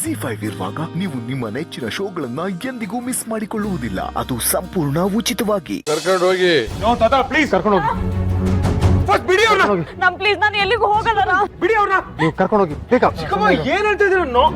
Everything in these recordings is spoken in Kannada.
ಜಿ5 ಇರುವಾಗ ನೀವು ನಿಮ್ಮ ನೆಚ್ಚಿನ ಶೋಗಳನ್ನ ಎಂದಿಗೂ ಮಿಸ್ ಮಾಡಿಕೊಳ್ಳುವುದಿಲ್ಲ. ಅದು ಸಂಪೂರ್ಣ ಉಚಿತವಾಗಿ. ಕರ್ಕೊಂಡು ಹೋಗಿ. ಪ್ಲೀಸ್ ಕರ್ಕೊಂಡು ಹೋಗಿ. ಫಸ್ಟ್ ಬಿಡಿ ಅವ್ರನ್ನ. ನಮ್ ಪ್ಲೀಸ್ ನಾನು ಎಲ್ಲಿಗೂ ಹೋಗಲ್ಲ. ಬಿಡಿ ಅವ್ರನ್ನ. ನೀವು ಕರ್ಕೊಂಡು ಹೋಗಿ. ಬೇಗ. ಚಿಕ್ಕಮ್ಮ ಏನ್ ಹೇಳ್ತಿದ್ದೀರ? ನೋ.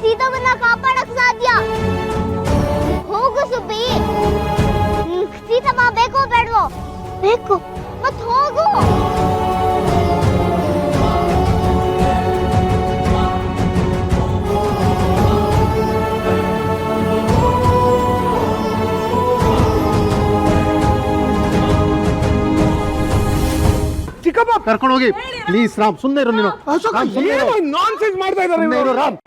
ಸೀತಾವನ್ನ ಕಾಪಾಡಕ್ ಸಾಧ್ಯ. ಹೋಗು ಸುಬ್ಬಿ. ಸೀತಮ್ಮ ಬೇಕೋ ಬೇಡವೋ? ಬೇಕು. ಮತ್ ಹೋಗು. ಚಿಕ್ಕಪ್ಪ ಕರ್ಕೊಂಡು ಹೋಗಿ ಪ್ಲೀಸ್. ರಾಮ್ ಸುಮ್ಮನೆ ಇರು ನೀನು. ನಾನ್ಸೆನ್ಸ್ ಮಾಡ್ತಾ ಇದ್ದಾರೆ ರಾಮ್.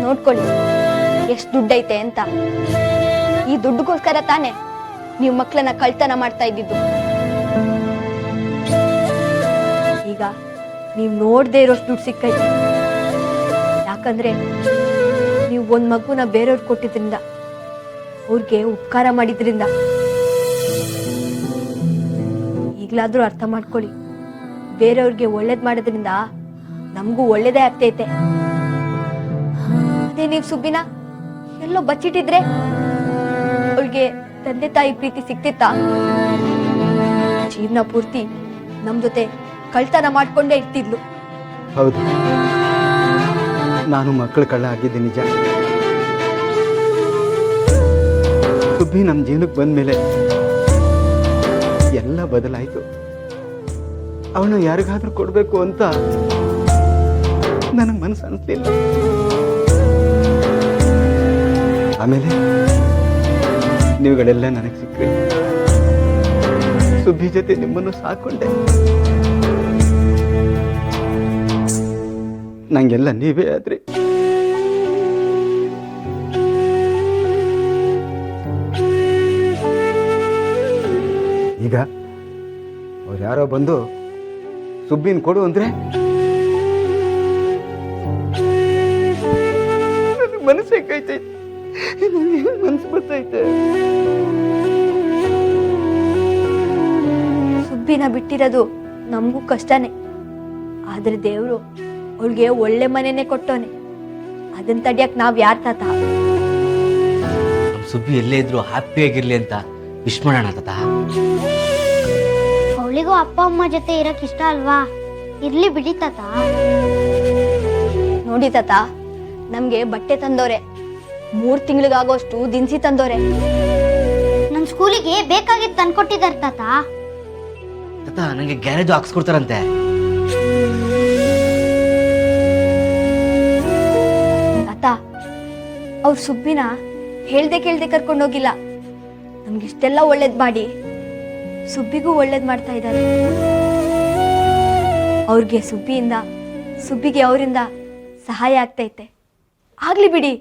ನೋಡ್ಕೊಳ್ಳಿ ಎಷ್ಟು ದುಡ್ಡೈತೆ ಅಂತ. ಈ ದುಡ್ಡುಗೋಸ್ಕರ ತಾನೆ ನೀವು ಮಕ್ಕಳನ್ನ ಕಳ್ತನ ಮಾಡ್ತಾ ಇದ್ದಿದ್ದು. ಈಗ ನೀವು ನೋಡ್ದೇ ಇರೋಷ್ಟು ದುಡ್ಡು ಸಿಕ್ಕೈತೆ. ಯಾಕಂದ್ರೆ ನೀವು ಒಂದ್ ಮಗುನ ಬೇರೆಯವ್ರಿಗೆ ಕೊಟ್ಟಿದ್ರಿಂದ, ಅವ್ರಿಗೆ ಉಪಕಾರ ಮಾಡಿದ್ರಿಂದ. ಈಗ್ಲಾದ್ರೂ ಅರ್ಥ ಮಾಡ್ಕೊಳ್ಳಿ, ಬೇರೆಯವ್ರಿಗೆ ಒಳ್ಳೇದ್ ಮಾಡೋದ್ರಿಂದ ನಮಗೂ ಒಳ್ಳೇದೇ ಆಗ್ತೈತೆ. ಅದೇ ನೀವು ಸುಬ್ಬಿನ ಎಲ್ಲೋ ಬಚ್ಚಿಟ್ಟಿದ್ರೆ ಅವಳಿಗೆ ತಂದೆ ತಾಯಿ ಪ್ರೀತಿ ಸಿಕ್ತಿತ್ತ? ಜೀವನ ಪೂರ್ತಿ ನಮ್ ಜೊತೆ ಕಳ್ತನ ಮಾಡ್ಕೊಂಡೇ ಇರ್ತಿದ್ಲು. ಹೌದು, ನಾನು ಮಕ್ಕಳ ಕಳ್ಳ ಆಗಿದ್ದೆ ನಿಜ. ಸುಬ್ಬಿ ನಮ್ಮ ಜೀವನಕ್ಕೆ ಬಂದ್ಮೇಲೆ ಎಲ್ಲ ಬದಲಾಯಿತು. ಅವಳನ್ನ ಯಾರಿಗಾದ್ರೂ ಕೊಡ್ಬೇಕು ಅಂತ ನನಗೆ ಮನಸ್ಸು ಅನಿಸ್ಲಿಲ್ಲ. ಆಮೇಲೆ ನೀವುಗಳೆಲ್ಲ ನನಗೆ ಸಿಕ್ಕ್ರಿ. ಸುಬ್ಬಿ ಜೊತೆ ನಿಮ್ಮನ್ನು ಸಾಕೊಂಡೆ. ನಂಗೆಲ್ಲ ನೀವೇ ಆದ್ರಿ. ಈಗ ಅವ್ರು ಯಾರೋ ಬಂದು ಸುಬ್ಬಿನ ಕೊಡು ಅಂದ್ರೆ ಮನಸ್ಸೇ ಕೈತೈತೆ. ಮನಸ್ಸು ಬರ್ತೈತೆ. ಸುಬ್ಬಿನ ಬಿಟ್ಟಿರೋದು ನಮಗೂ ಕಷ್ಟನೇ. ಆದ್ರೆ ದೇವ್ರು ಅವಳಿಗೆ ಒಳ್ಳೆ ಮನೆನೇ ಕೊಟ್ಟವನೆ. ಅದನ್ನ ತಡಿಯಕ್ ನಾವ್ ಯಾರ್ ತಾತ? ಸುಬ್ಬಿ ಎಲ್ಲೇ ಇದ್ರು ಹ್ಯಾಪಿ ಆಗಿರ್ಲಿ ಅಂತ ವಿಶ್ ಮಾಡೋಣ ತಾತ. ಅವಳಿಗೂ ಅಪ್ಪ ಅಮ್ಮ ಜೊತೆ ಇರಕ್ ಇಷ್ಟ ಅಲ್ವಾ? ಇರ್ಲಿ ಬಿಡಿ ತಾತ. ನೋಡಿ ತಾತ, ನಮ್ಗೆ ಬಟ್ಟೆ ತಂದೋರೆ, 3 ತಿಂಗಳಿಗಾಗೋಷ್ಟು ದಿನಸಿ ತಂದೋರೆ. ನಮ್ ಸ್ಕೂಲಿಗೆ ಬೇಕಾಗಿತ್ತು ತಂದ್ಕೊಟ್ಟಿದಾರೆ ತಾತ. ತಾತ ನಂಗೆ ಗ್ಯಾರೇಜ್ ಹಾಕ್ಸ್ಕೊಡ್ತಾರಂತೆ. ತಾತ, ಅವ್ರ ಸುಬ್ಬಿನ ಹೇಳ್ದೆ ಕೇಳ್ದೆ ಕರ್ಕೊಂಡೋಗಿಲ್ಲ. ನಮ್ಗೆ ನಮ್ಗಿಷ್ಟೆಲ್ಲ ಒಳ್ಳೇದ್ ಮಾಡಿ ಸುಬ್ಬಿಗೂ ಒಳ್ಳೇದ್ ಮಾಡ್ತಾ ಇದ್ದಾರೆ. ಅವ್ರಿಗೆ ಸುಬ್ಬಿಗೆ ಅವರಿಂದ ಸಹಾಯ ಆಗ್ತೈತೆ. ಆಗ್ಲಿ ಬಿಡಿ.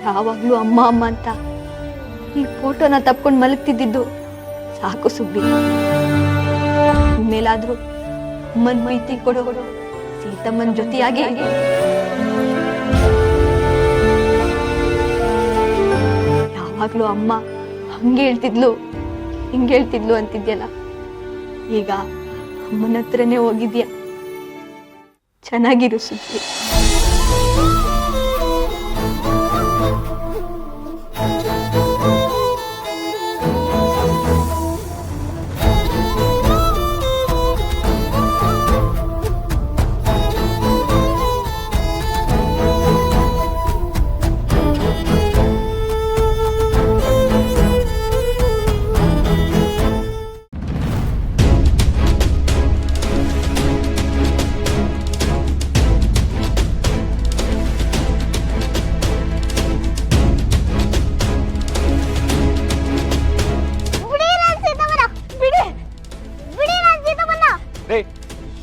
ಯಾವಾಗ್ಲೂ ಅಮ್ಮ ಅಮ್ಮ ಅಂತ ಈ ಫೋಟೋನ ತಪ್ಕೊಂಡು ಮಲಗ್ತಿದ್ದು ಸಾಕು ಸುಬ್ಬಿ. ಮೇಲಾದ್ರೂ ಅಮ್ಮನ್ ಪ್ರೀತಿ ಕೊಡು, ಸೀತಮ್ಮನ್ ಜೊತೆಯಾಗಿ ಯಾವಾಗ್ಲೂ ಅಮ್ಮ ಹಂಗೆ ಹೇಳ್ತಿದ್ಲು ಹಿಂಗೆ ಹೇಳ್ತಿದ್ಲು ಅಂತಿದ್ಯಲ್ಲ, ಈಗ ಅಮ್ಮನ ಹತ್ರನೇ ಹೋಗಿದ್ಯಾ. ಚೆನ್ನಾಗಿರು ಸುಬ್ಬಿ.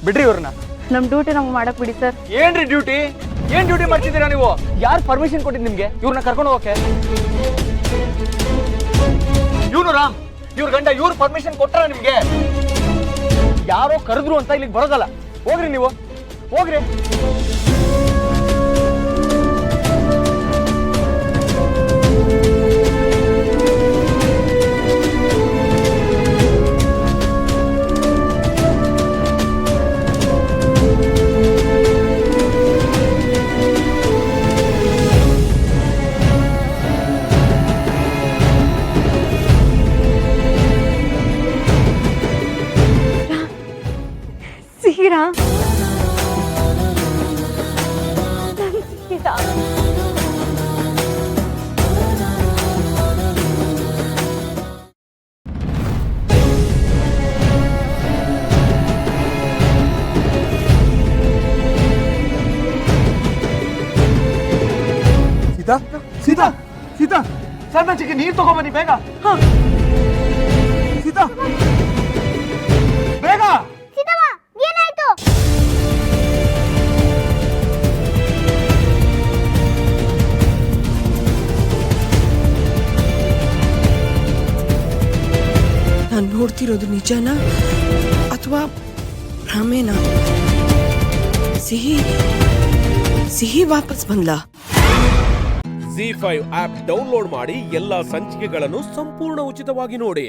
ಬಿಡ್ರಿ ಇವ್ರನ್ನ. ನಮ್ ಡ್ಯೂಟಿ ನಮ್ಗೆ ಮಾಡಕ್ ಬಿಡಿ ಸರ್. ಏನ್ ಡ್ಯೂಟಿ ಮಾಡ್ತಿದ್ದೀರಾ ನೀವು? ಯಾರು ಪರ್ಮಿಷನ್ ಕೊಟ್ಟಿದ್ ನಿಮ್ಗೆ ಇವ್ರನ್ನ ಕರ್ಕೊಂಡು ಹೋಗಕ್ಕೆ? ಇವ್ನು ರಾಮ್, ಇವ್ರ ಗಂಡ, ಇವ್ರು ಪರ್ಮಿಷನ್ ಕೊಟ್ಟಾರ ನಿಮ್ಗೆ? ಯಾರೋ ಕರೆದ್ರು ಅಂತ ಇಲ್ಲಿಗೆ ಬರೋದಲ್ಲ. ಹೋಗ್ರಿ ನೀವು, ಹೋಗ್ರಿ. ಸೀರಾ ಸೀತಾ, ಸಣ್ಣ ಚಿಕ್ಕಿ ನೀರ್ ತಗೊಂಬನ್ನಿ ಬೇಗ. ಸೀತಾ, ಬೇಗ. ಏನಾಯ್ತು? ನಾನು ನೋಡ್ತಿರೋದು ನಿಜನಾ ಅಥವಾ ಭ್ರಮೇನಾ? ಸಿಹಿ ವಾಪಸ್ ಬಂದ್ಲಾ? ZEE5 ಆಪ್ ಡೌನ್ಲೋಡ್ ಮಾಡಿ ಎಲ್ಲಾ ಸಂಚಿಕೆಗಳನ್ನು ಸಂಪೂರ್ಣ ಉಚಿತವಾಗಿ ನೋಡಿ.